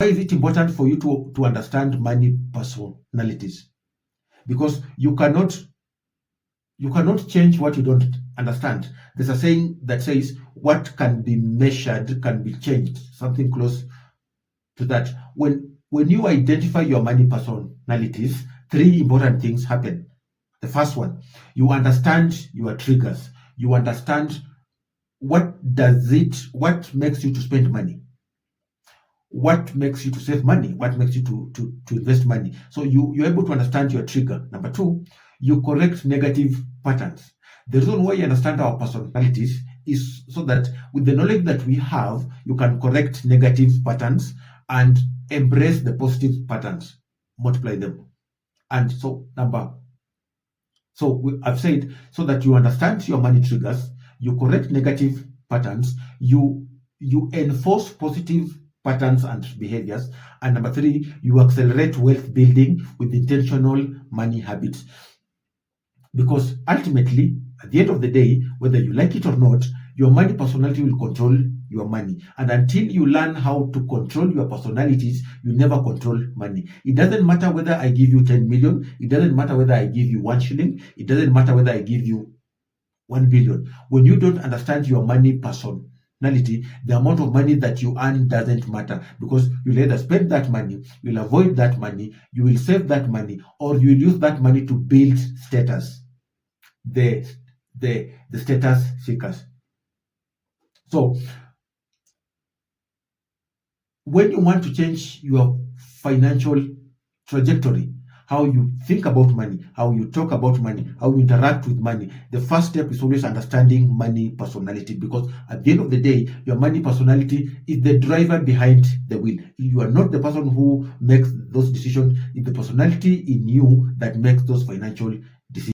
Why is it important for you to understand money personalities? Because you cannot change what you don't understand. There's a saying that says, what can be measured can be changed, something close to that. When you identify your money personalities, three important things happen. The first one, you understand your triggers. You understand what makes you to spend money, what makes you to save money, what makes you to invest money. So you're able to understand your trigger. Number two, you correct negative patterns. The reason why you understand our personalities is so that with the knowledge that we have, you can correct negative patterns and embrace the positive patterns, multiply them. And so I've said, so that you understand your money triggers, you correct negative patterns, you enforce positive patterns and behaviors, and number three, you accelerate wealth building with intentional money habits. Because ultimately, at the end of the day, whether you like it or not, your money personality will control your money. And until you learn how to control your personalities, you never control money. It doesn't matter whether I give you 10 million. It doesn't matter whether I give you 1 shilling. It doesn't matter whether I give you 1 billion. When you don't understand your money personality, the amount of money that you earn doesn't matter, because you'll either spend that money, you'll avoid that money, you will save that money, or you will use that money to build status. The status seekers. So when you want to change your financial trajectory, how you think about money, how you talk about money, how you interact with money, the first step is always understanding money personality. Because at the end of the day, your money personality is the driver behind the wheel. You are not the person who makes those decisions. It's the personality in you that makes those financial decisions.